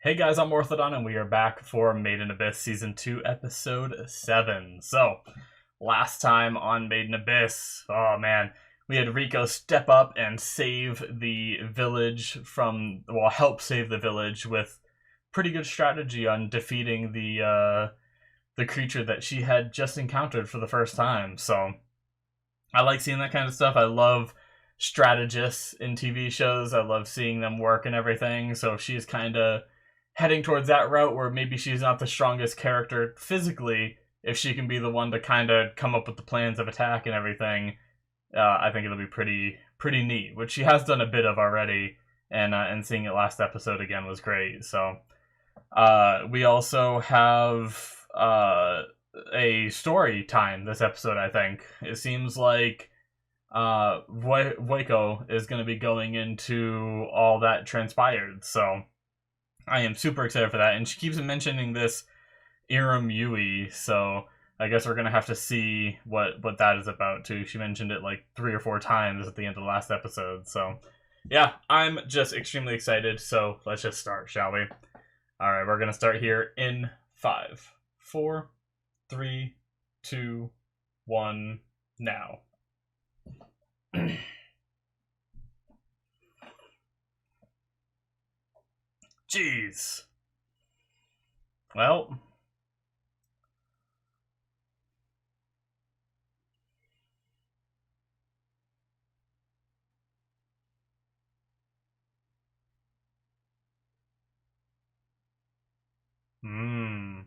Hey guys, I'm Morthadon, and we are back for Made in Abyss Season 2, Episode 7. So, last time on Made in Abyss, oh man, we had Rico step up and save the village help save the village with pretty good strategy on defeating the creature that she had just encountered for the first time. So, I like seeing that kind of stuff. I love strategists in TV shows. I love seeing them work and everything. So if she's kind of heading towards that route where maybe she's not the strongest character physically, if she can be the one to kind of come up with the plans of attack and everything, I think it'll be pretty neat. Which she has done a bit of already, and seeing it last episode again was great. So we also have a story time this episode. I think it seems like Voiko is going to be going into all that transpired. So I am super excited for that. And she keeps mentioning this Iram Yui, so I guess we're going to have to see what that is about too. She mentioned it like 3 or 4 times at the end of the last episode. So yeah, I'm just extremely excited. So let's just start, shall we? All right, we're going to start here in 5, 4, 3, 2, 1, now. Jeez. Well. Hmm.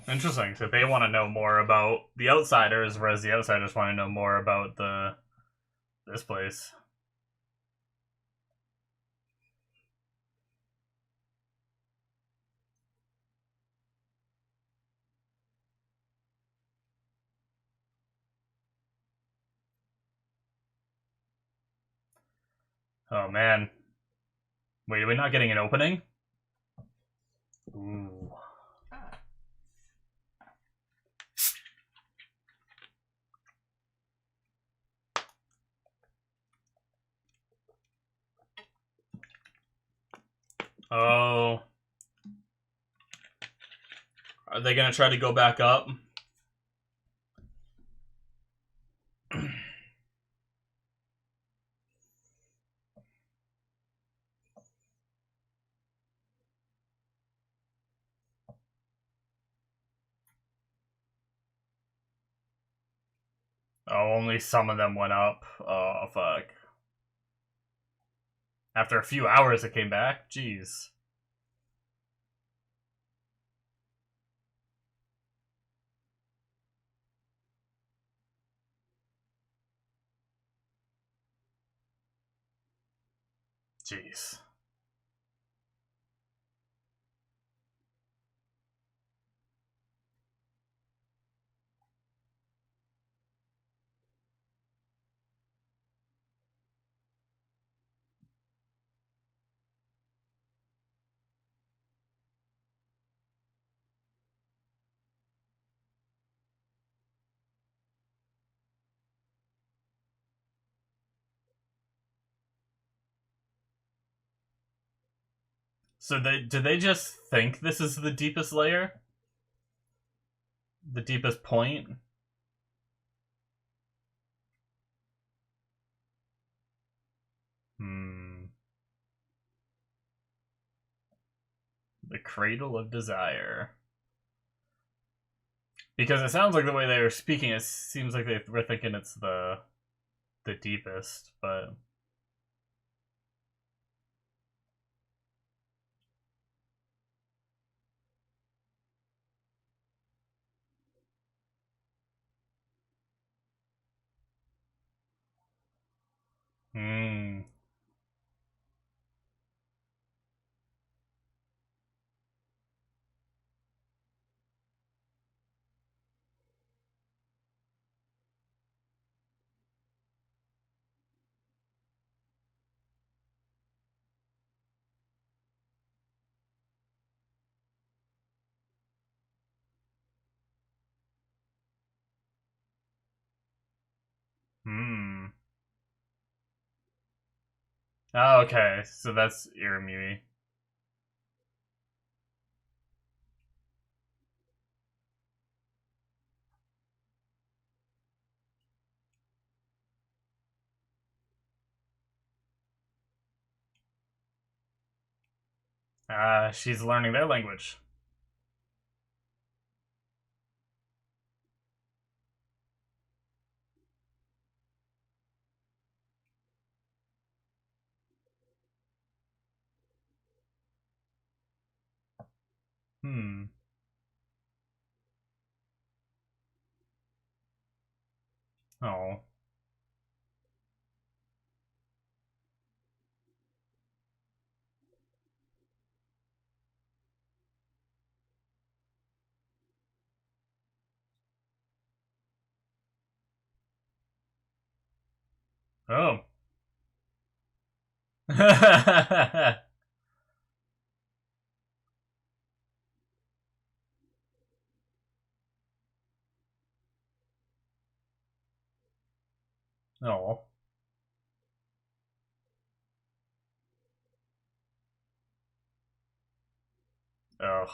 Interesting. So they want to know more about the outsiders, whereas the outsiders want to know more about this place. Oh man. Wait, are we not getting an opening? Ooh. Oh. Are they gonna try to go back up? Oh, only some of them went up. Oh, fuck. After a few hours it came back? Jeez. Jeez. So did they just think this is the deepest layer? The deepest point? Hmm. The cradle of desire. Because it sounds like the way they were speaking, it seems like they were thinking it's the deepest, but hmm. Oh, okay, so that's Iramui. She's learning their language. Hmm. Oh. Oh. Oh. Ugh.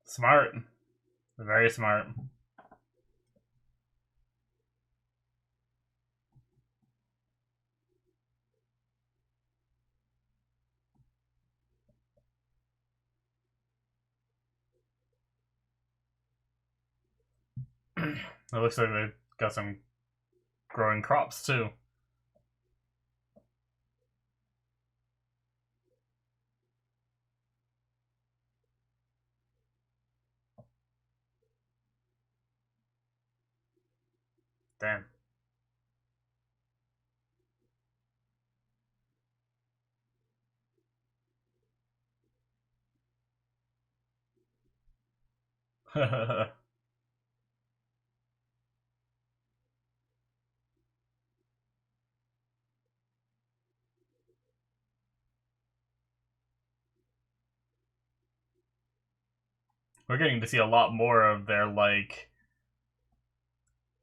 Smart. Very smart. It looks like they've got some growing crops too. Damn. We're getting to see a lot more of their like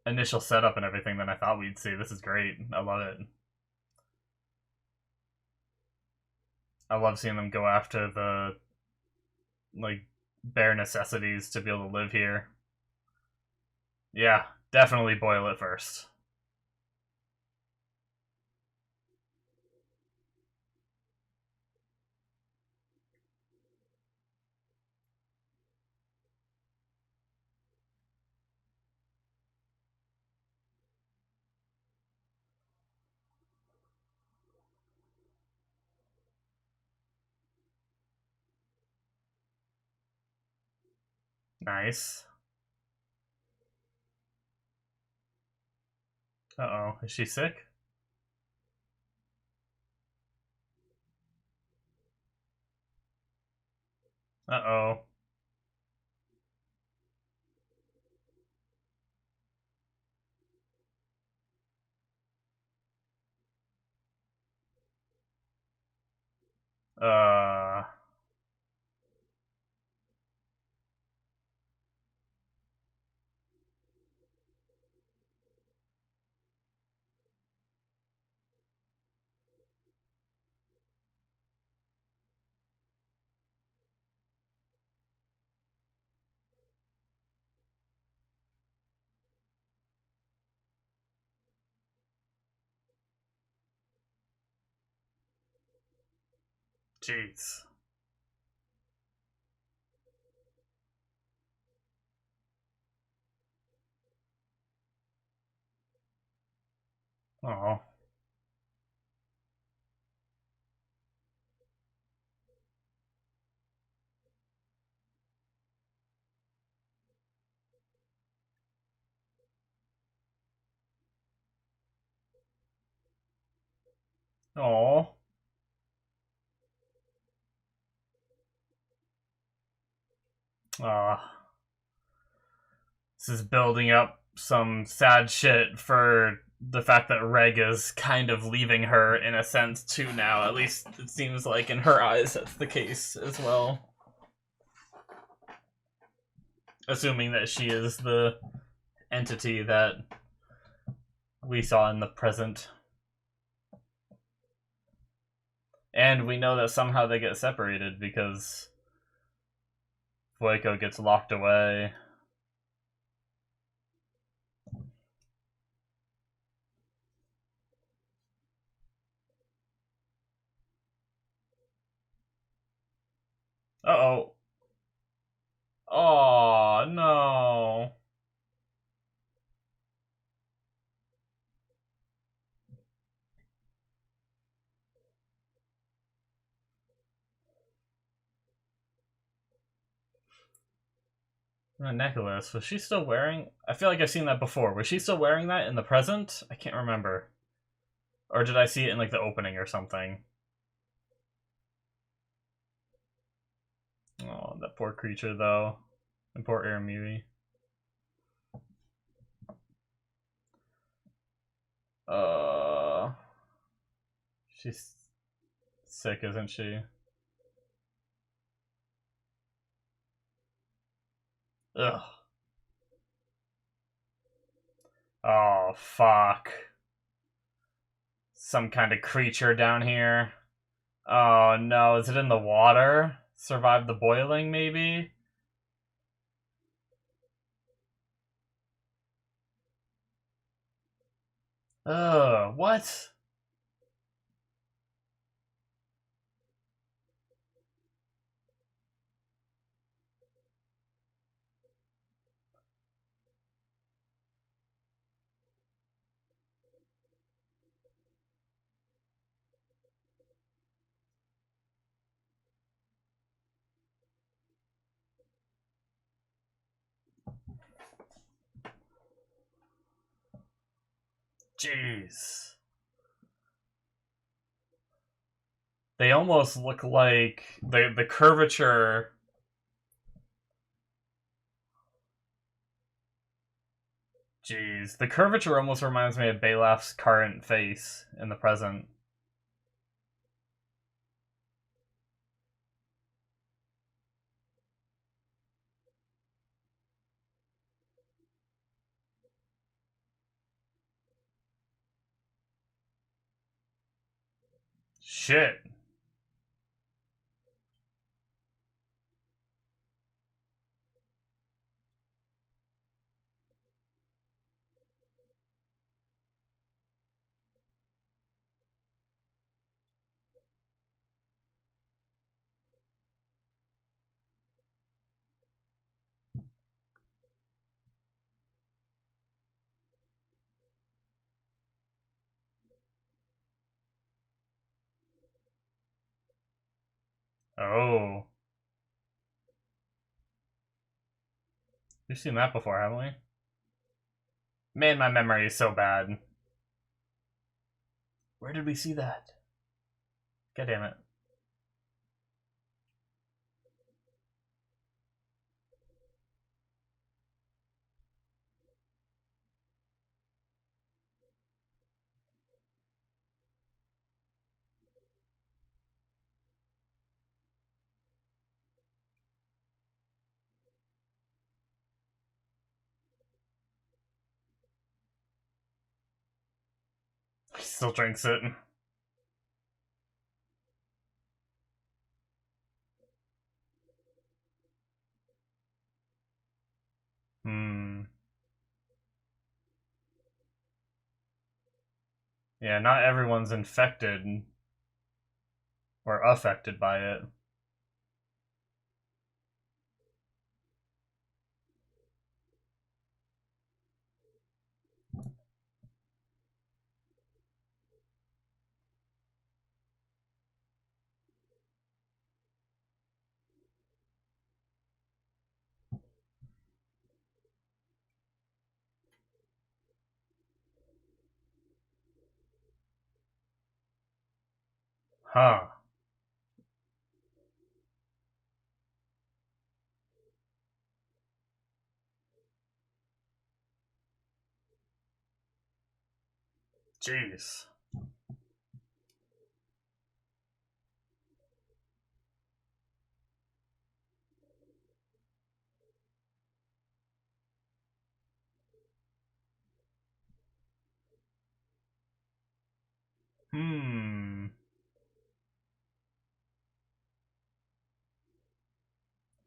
initial setup and everything than I thought we'd see. This is great. I love it. I love seeing them go after the like bare necessities to be able to live here. Yeah, definitely boil it first. Nice. Uh-oh, is she sick? Uh-oh. Uh, jeez. Oh. Oh. Ah. This is building up some sad shit for the fact that Reg is kind of leaving her in a sense too now. At least it seems like in her eyes that's the case as well. Assuming that she is the entity that we saw in the present. And we know that somehow they get separated because Fueko gets locked away. Uh-oh. Oh, no. A necklace. Was she still wearing... I feel like I've seen that before. Was she still wearing that in the present? I can't remember. Or did I see it in, like, the opening or something? Oh, that poor creature, though. And poor Aramiri. She's sick, isn't she? Ugh. Oh, fuck. Some kind of creature down here. Oh, no. Is it in the water? Survive the boiling, maybe? Ugh, what? Jeez. They almost look like the curvature. Jeez, the curvature almost reminds me of Balaf's current face in the present. Shit. Oh. We've seen that before, haven't we? Man, my memory is so bad. Where did we see that? God damn it. He still drinks it. Hmm. Yeah, not everyone's infected or affected by it. Huh. Jeez.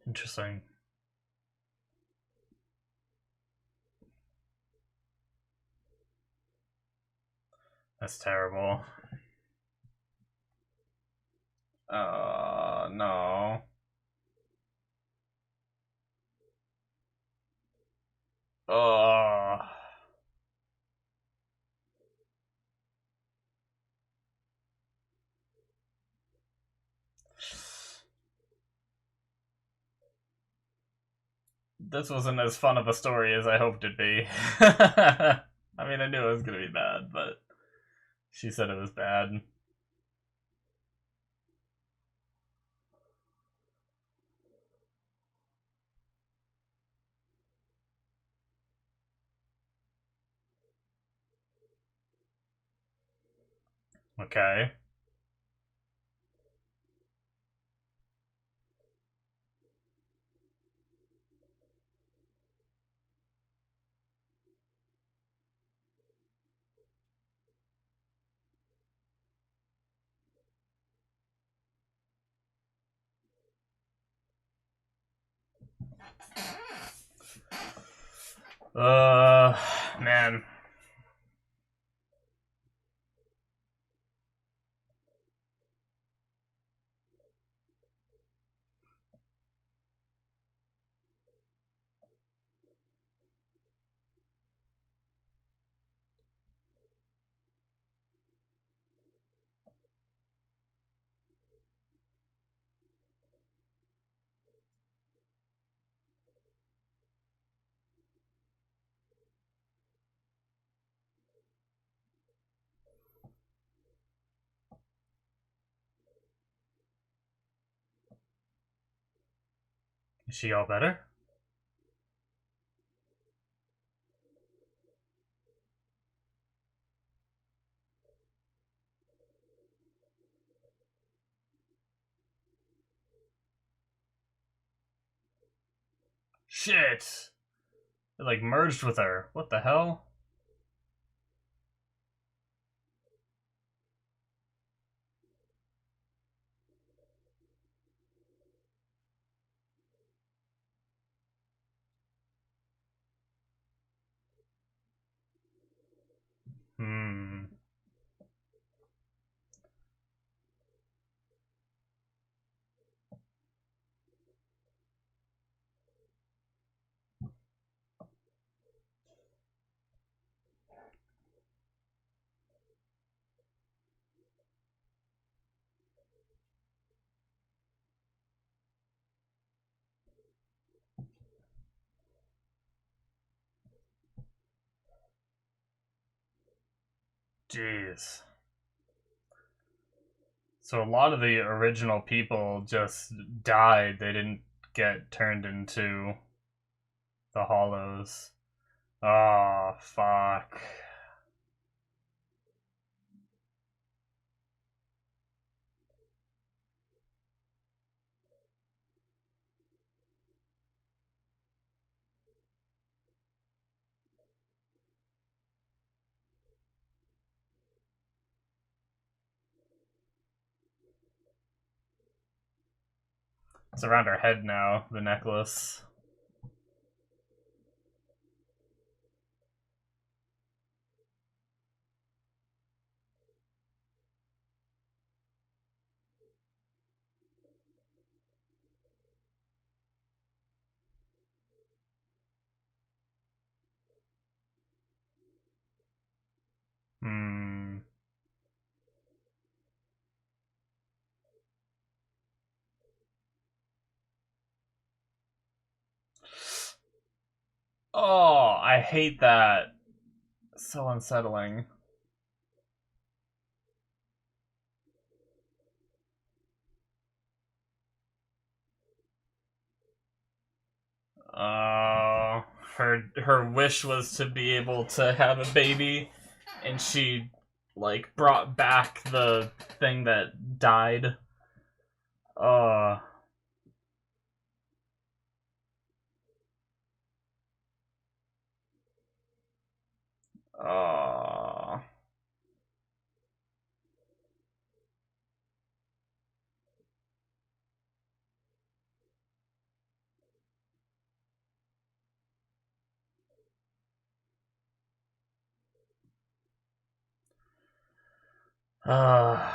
Interesting. That's terrible. No. This wasn't as fun of a story as I hoped it'd be. I mean, I knew it was gonna be bad, but she said it was bad. Okay. Man. Is she all better? Shit! It like merged with her. What the hell? Hmm. Jeez. So a lot of the original people just died. They didn't get turned into the hollows. Oh, fuck. It's around her head now, the necklace. Hmm. Oh, I hate that. So unsettling. Her wish was to be able to have a baby, and she like, brought back the thing that died. Uh... Uh... Uh...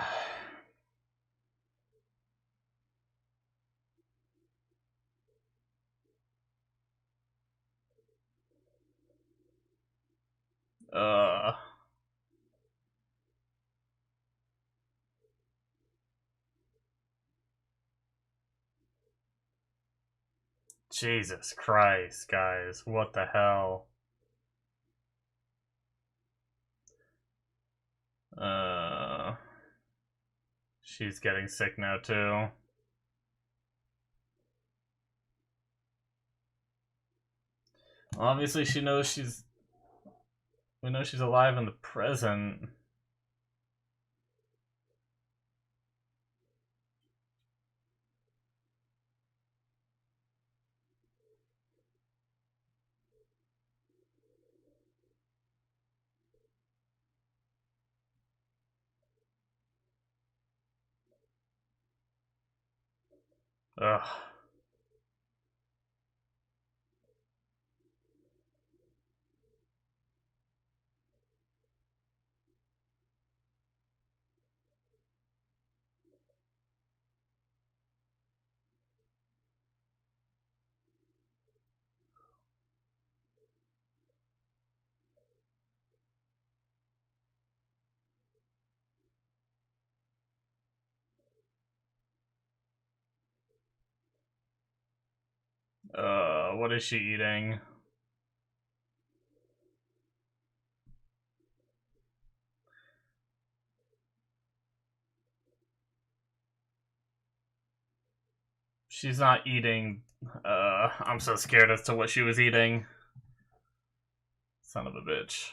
Uh... Jesus Christ, guys. What the hell? She's getting sick now, too. Obviously, she knows she's... We know she's alive in the present. Ugh. What is she eating? She's not eating. I'm so scared as to what she was eating. Son of a bitch.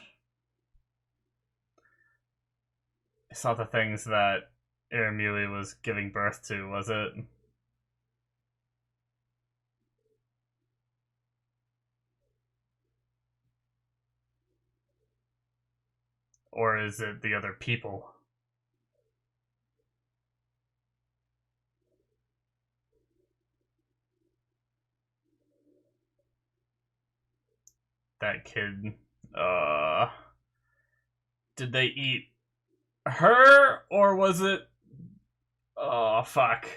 It's not the things that Irimui was giving birth to, was it? Or is it the other people? That kid. Did they eat her? Or was it... Oh, fuck.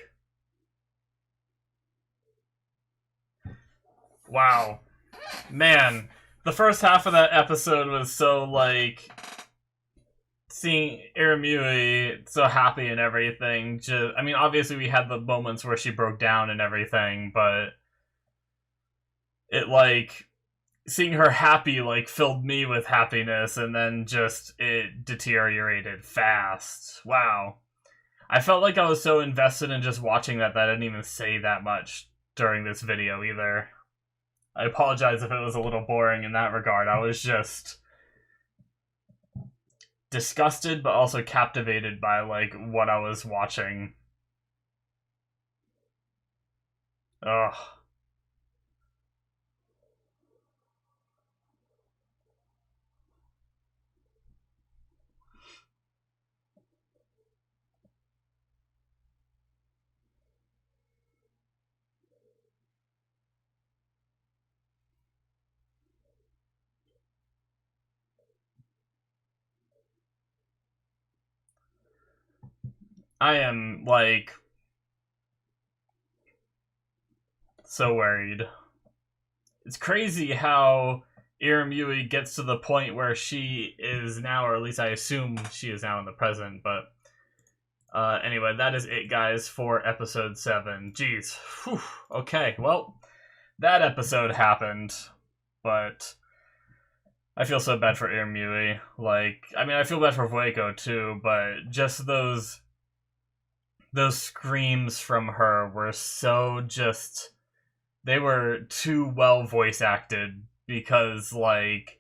Wow. Man, the first half of that episode was so, like... Seeing Irimui so happy and everything, just... I mean, obviously we had the moments where she broke down and everything, but... It, like... Seeing her happy, like, filled me with happiness, and then just, it deteriorated fast. Wow. I felt like I was so invested in just watching that I didn't even say that much during this video either. I apologize if it was a little boring in that regard. I was just disgusted, but also captivated by, like, what I was watching. Ugh. I am, like, so worried. It's crazy how Irimui gets to the point where she is now, or at least I assume she is now in the present, but anyway, that is it, guys, for episode 7. Jeez. Whew. Okay, well, that episode happened, but I feel so bad for Irimui. Like, I mean, I feel bad for Vueko, too, but just those screams from her were so they were too well voice acted, because, like,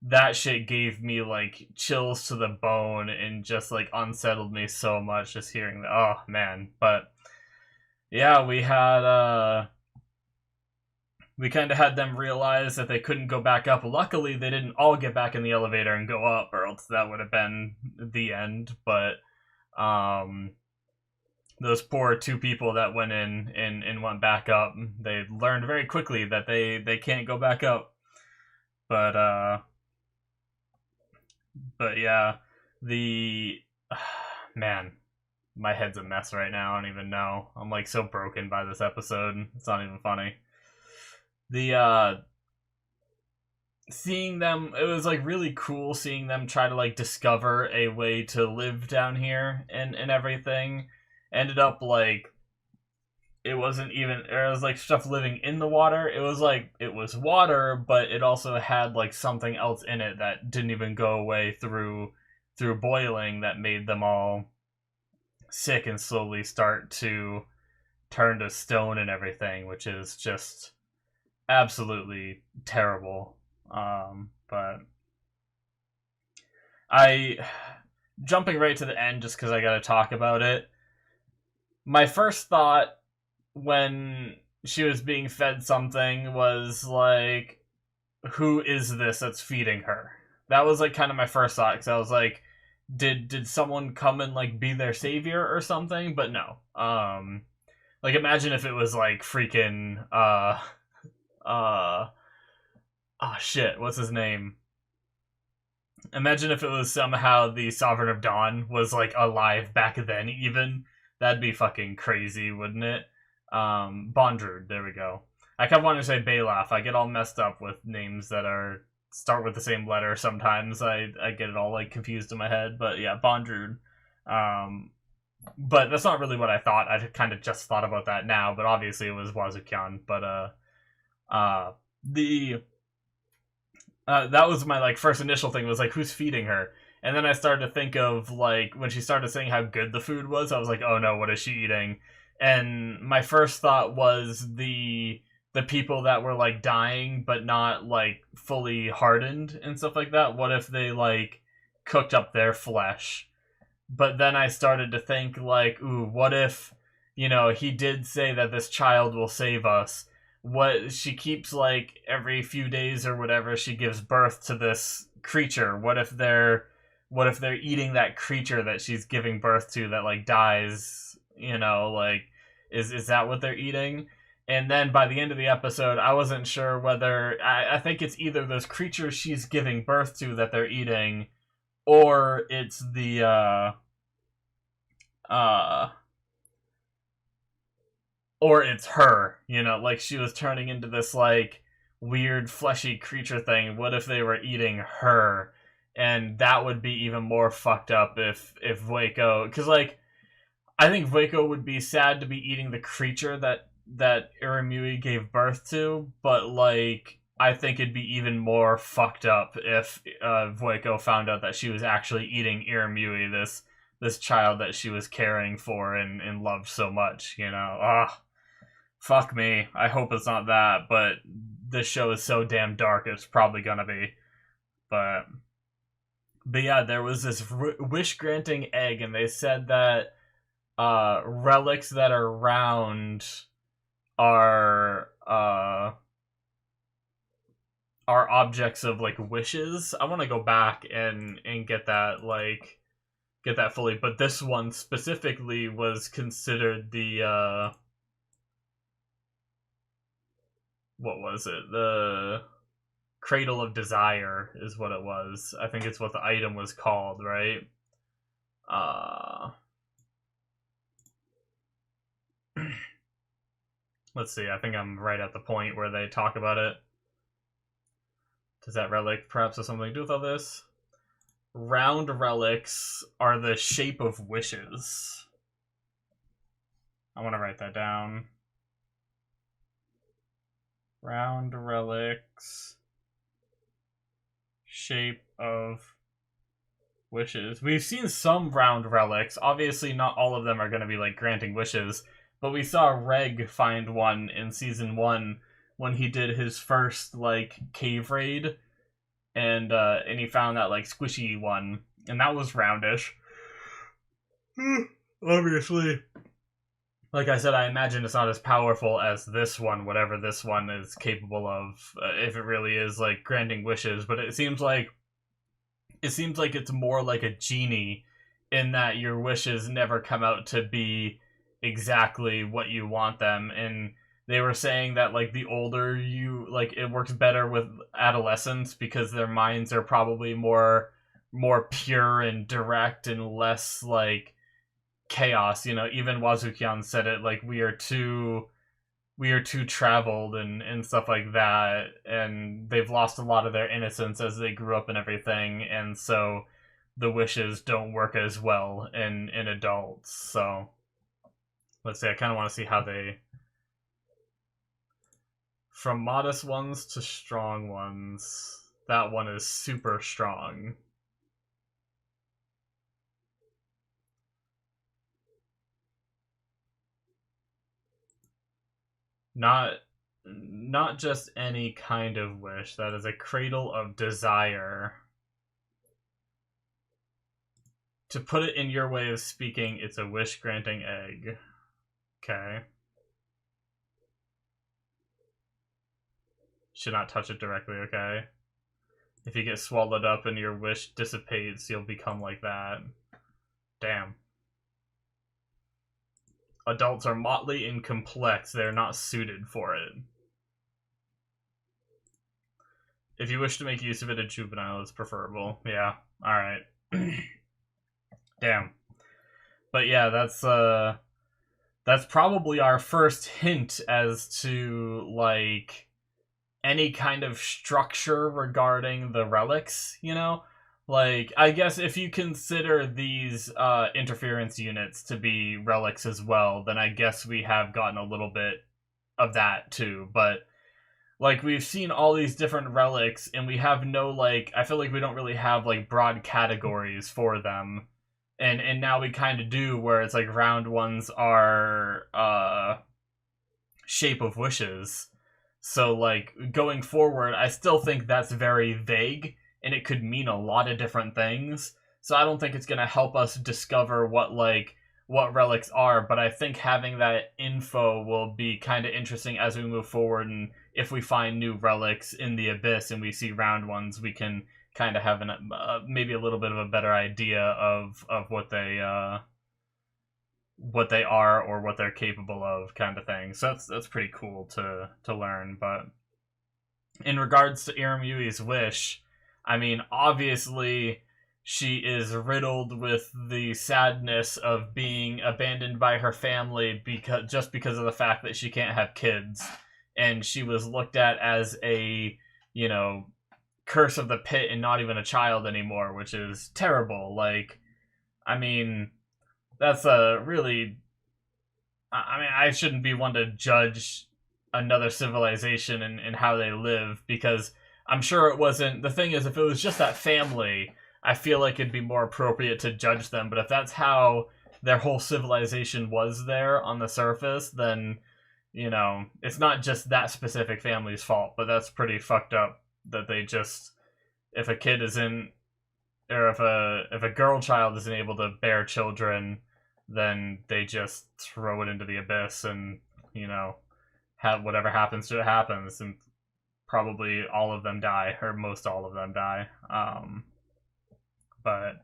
that shit gave me like chills to the bone and just like unsettled me so much just hearing that. Oh man. But yeah, we kind of had them realize that they couldn't go back up. Luckily, they didn't all get back in the elevator and go up, or else that would have been the end. But those poor two people that went in and went back up, they learned very quickly that they can't go back up. But yeah, man, my head's a mess right now. I don't even know. I'm like so broken by this episode. It's not even funny. Seeing them, it was like really cool seeing them try to like discover a way to live down here and everything. Ended up like it wasn't even, it was like stuff living in the water. It was like it was water, but it also had like something else in it that didn't even go away through boiling, that made them all sick and slowly start to turn to stone and everything, which is just absolutely terrible. But jumping right to the end just because I gotta talk about it. My first thought when she was being fed something was like, who is this that's feeding her? That was like kind of my first thought, because I was like, did someone come and like be their savior or something? But no. Like imagine if it was like freaking oh shit, what's his name? Imagine if it was somehow the Sovereign of Dawn was like alive back then even. That'd be fucking crazy, wouldn't it? Bondrewd, there we go. I kept wanting to say Balaf. I get all messed up with names that start with the same letter sometimes. I get it all like confused in my head, but yeah, Bondrewd. But that's not really what I thought. I kind of just thought about that now, but obviously it was Wazukyan. But that was my like first initial thing, was like, who's feeding her? And then I started to think of like when she started saying how good the food was, I was like, oh no, what is she eating? And my first thought was the people that were like dying but not like fully hardened and stuff like that. What if they like cooked up their flesh? But then I started to think like, ooh, what if, you know, he did say that this child will save us? What, she keeps like every few days or whatever, she gives birth to this creature. What if they're eating that creature that she's giving birth to that like dies? You know, like is that what they're eating? And then by the end of the episode, I wasn't sure whether I think it's either those creatures she's giving birth to that they're eating, or it's the or it's her, you know, like she was turning into this like weird fleshy creature thing. What if they were eating her? And that would be even more fucked up if Vueko, because like I think Vueko would be sad to be eating the creature that Irimui gave birth to, but like I think it'd be even more fucked up if Vueko found out that she was actually eating Irimui, this child that she was caring for and loved so much, you know. Fuck me. I hope it's not that, but this show is so damn dark, it's probably gonna be. But yeah, there was this wish-granting egg, and they said that relics that are round are objects of like wishes. I want to go back and get that fully, but this one specifically was considered the what was it? The Cradle of Desire is what it was. I think it's what the item was called, right? Let's see, I think I'm right at the point where they talk about it. Does that relic perhaps have something to do with all this? Round relics are the shape of wishes. I want to write that down. Round relics, shape of wishes. We've seen some round relics. Obviously, not all of them are going to be like granting wishes, but we saw Reg find one in season 1 when he did his first like cave raid, and he found that like squishy one, and that was roundish. Obviously, like I said, I imagine it's not as powerful as this one, whatever this one is capable of, if it really is like granting wishes. But it seems like it's more like a genie, in that your wishes never come out to be exactly what you want them. And they were saying that like the older you, like, it works better with adolescents because their minds are probably more pure and direct and less like chaos. Even Wazukyan said it, like, we are too traveled and stuff like that, and they've lost a lot of their innocence as they grew up and everything, and so the wishes don't work as well in adults. So let's see, I kind of want to see how they, from modest ones to strong ones, that one is super strong. Not just any kind of wish. That is a cradle of desire. To put it in your way of speaking, it's a wish-granting egg. Okay. Should not touch it directly, okay? If you get swallowed up and your wish dissipates, you'll become like that. Damn. Adults are motley and complex. They're not suited for it. If you wish to make use of it, a juvenile is preferable. Yeah, alright. Damn. But yeah, that's probably our first hint as to, like, any kind of structure regarding the relics, Like, I guess if you consider these interference units to be relics as well, then I guess we have gotten a little bit of that too. But, like, we've seen all these different relics, and we have no, like, I feel like we don't really have, like, broad categories for them. And now we kind of do, where it's like round ones are shape of wishes. So, like, going forward, I still think that's very vague, and it could mean a lot of different things. So I don't think it's going to help us discover what relics are, but I think having that info will be kind of interesting as we move forward, and if we find new relics in the Abyss and we see round ones, we can kind of have maybe a little bit of a better idea of what they are or what they're capable of, kind of thing. So that's pretty cool to learn. But in regards to Iramui's wish, I mean, obviously she is riddled with the sadness of being abandoned by her family because of the fact that she can't have kids, and she was looked at as a, curse of the pit and not even a child anymore, which is terrible. Like, I mean, that's a really, I shouldn't be one to judge another civilization and how they live, because I'm sure it wasn't, the thing is, if it was just that family, I feel like it'd be more appropriate to judge them. But if that's how their whole civilization was there on the surface, then, it's not just that specific family's fault. But that's pretty fucked up that they just, if a kid isn't, or if a girl child isn't able to bear children, then they just throw it into the Abyss, and, have whatever happens to it happens, and probably all of them die, or most all of them die. But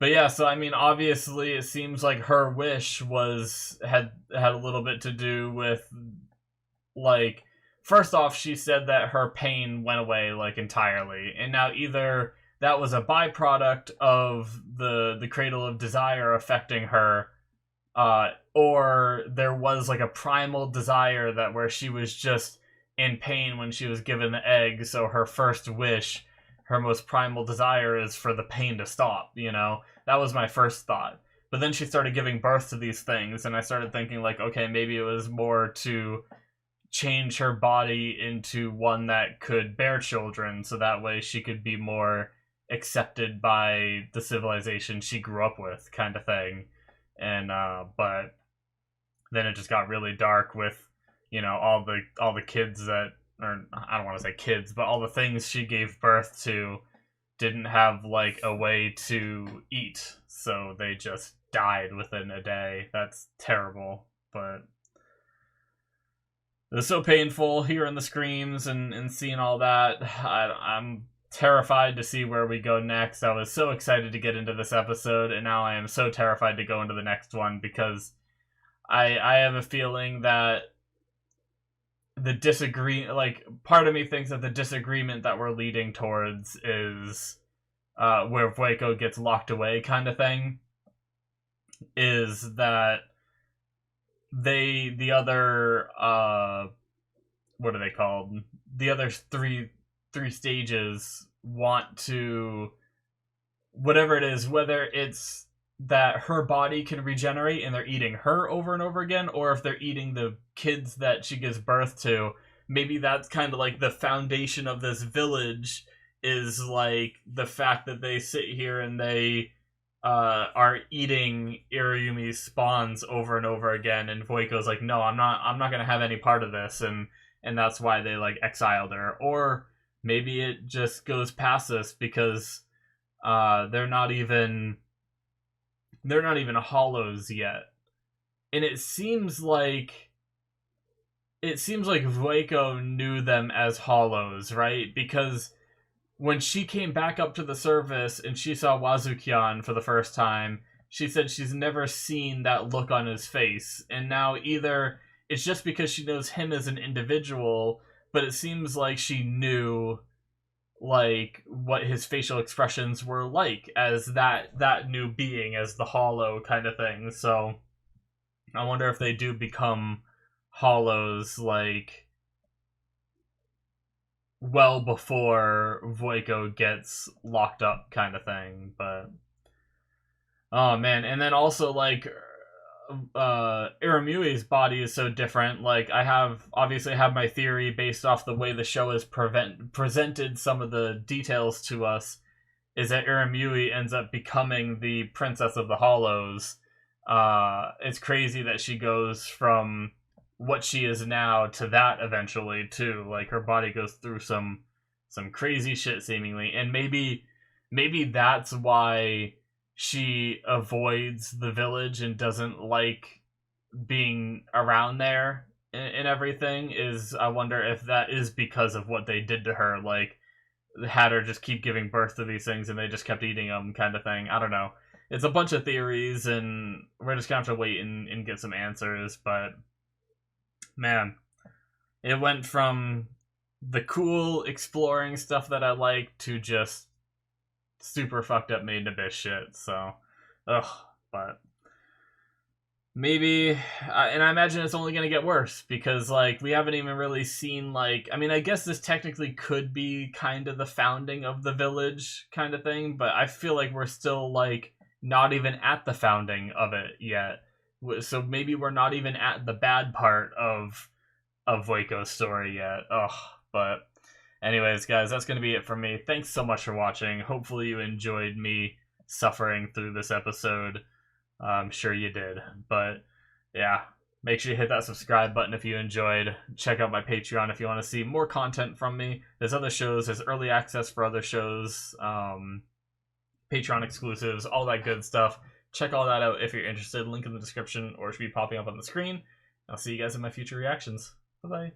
yeah, so I mean, obviously it seems like her wish had a little bit to do with, like, first off, she said that her pain went away, like, entirely, and now either that was a byproduct of the cradle of desire affecting her, or there was like a primal desire that where she was just in pain when she was given the egg, so her first wish, her most primal desire, is for the pain to stop, That was my first thought. But then she started giving birth to these things, and I started thinking, like, okay, maybe it was more to change her body into one that could bear children, so that way she could be more accepted by the civilization she grew up with, kind of thing. And but then it just got really dark with, all the kids that or I don't want to say kids, but all the things she gave birth to didn't have like a way to eat, so they just died within a day. That's terrible, but it was so painful hearing the screams and seeing all that. I'm terrified to see where we go next. I was so excited to get into this episode, and now I am so terrified to go into the next one because I have a feeling that the part of me thinks that the disagreement that we're leading towards is where Vueko gets locked away kind of thing, is that the other what are they called? The other three stages want to, whatever it is, whether it's that her body can regenerate and they're eating her over and over again, or if they're eating the kids that she gives birth to. Maybe that's kind of like the foundation of this village, is like the fact that they sit here and they are eating Iriyumi's spawns over and over again, and Vueko's like, no, I'm not gonna have any part of this, and that's why they like exiled her. Or maybe it just goes past this because they're not even hollows yet, and it seems like Vueko knew them as hollows, right? Because when she came back up to the surface and she saw Wazukyan for the first time, she said she's never seen that look on his face. And now either it's just because she knows him as an individual, but it seems like she knew like what his facial expressions were like as that new being, as the hollow kind of thing. So I wonder if they do become hollows like well before Vueko gets locked up kind of thing. But oh man, and then also like Iramui's body is so different. Like I have my theory based off the way the show has presented some of the details to us, is that Iramui ends up becoming the Princess of the Hollows. It's crazy that she goes from what she is now to that eventually too. Like her body goes through some crazy shit seemingly, and maybe that's why she avoids the village and doesn't like being around there and everything. Is I wonder if that is because of what they did to her, like had her just keep giving birth to these things and they just kept eating them kind of thing. I don't know. It's a bunch of theories and we're just gonna have to wait and get some answers. But man, it went from the cool exploring stuff that I like to just super fucked up Made in Abyss shit. So but maybe and I imagine it's only gonna get worse because like we haven't even really seen, like, I mean, I guess this technically could be kind of the founding of the village kind of thing, but I feel like we're still like not even at the founding of it yet. So maybe we're not even at the bad part of Vueko's story yet. But anyways, guys, that's going to be it for me. Thanks so much for watching. Hopefully you enjoyed me suffering through this episode. I'm sure you did. But yeah, make sure you hit that subscribe button if you enjoyed. Check out my Patreon if you want to see more content from me. There's other shows. There's early access for other shows. Patreon exclusives, all that good stuff. Check all that out if you're interested. Link in the description, or it should be popping up on the screen. I'll see you guys in my future reactions. Bye-bye.